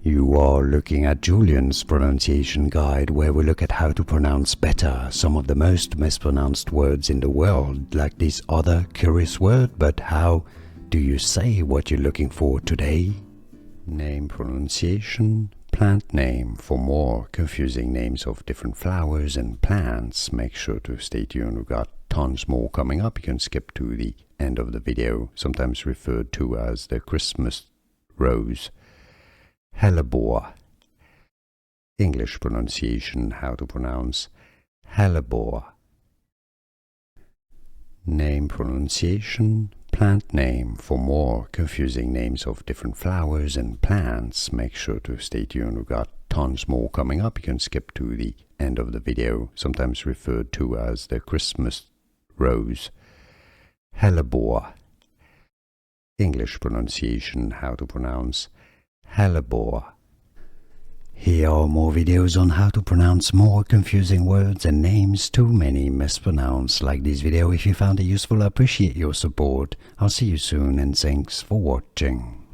You are looking at Julian's pronunciation guide, where we look at how to pronounce better some of the most mispronounced words in the world, like this other curious word. But how do you say what you're looking for today? Name pronunciation, plant name. For more confusing names of different flowers and plants, make sure to stay tuned. We've got tons more coming up. You can skip to the end of the video, sometimes referred to as the Christmas rose. Hellebore. English pronunciation, how to pronounce hellebore. Name pronunciation, plant name. For more confusing names of different flowers and plants, make sure to stay tuned. We've got tons more coming up. You can skip to the end of the video, sometimes referred to as the Christmas rose. Hellebore. English pronunciation, how to pronounce hellebore. Here are more videos on how to pronounce more confusing words and names too many mispronounced. Like this video if you found it useful. I appreciate your support. I'll see you soon and thanks for watching.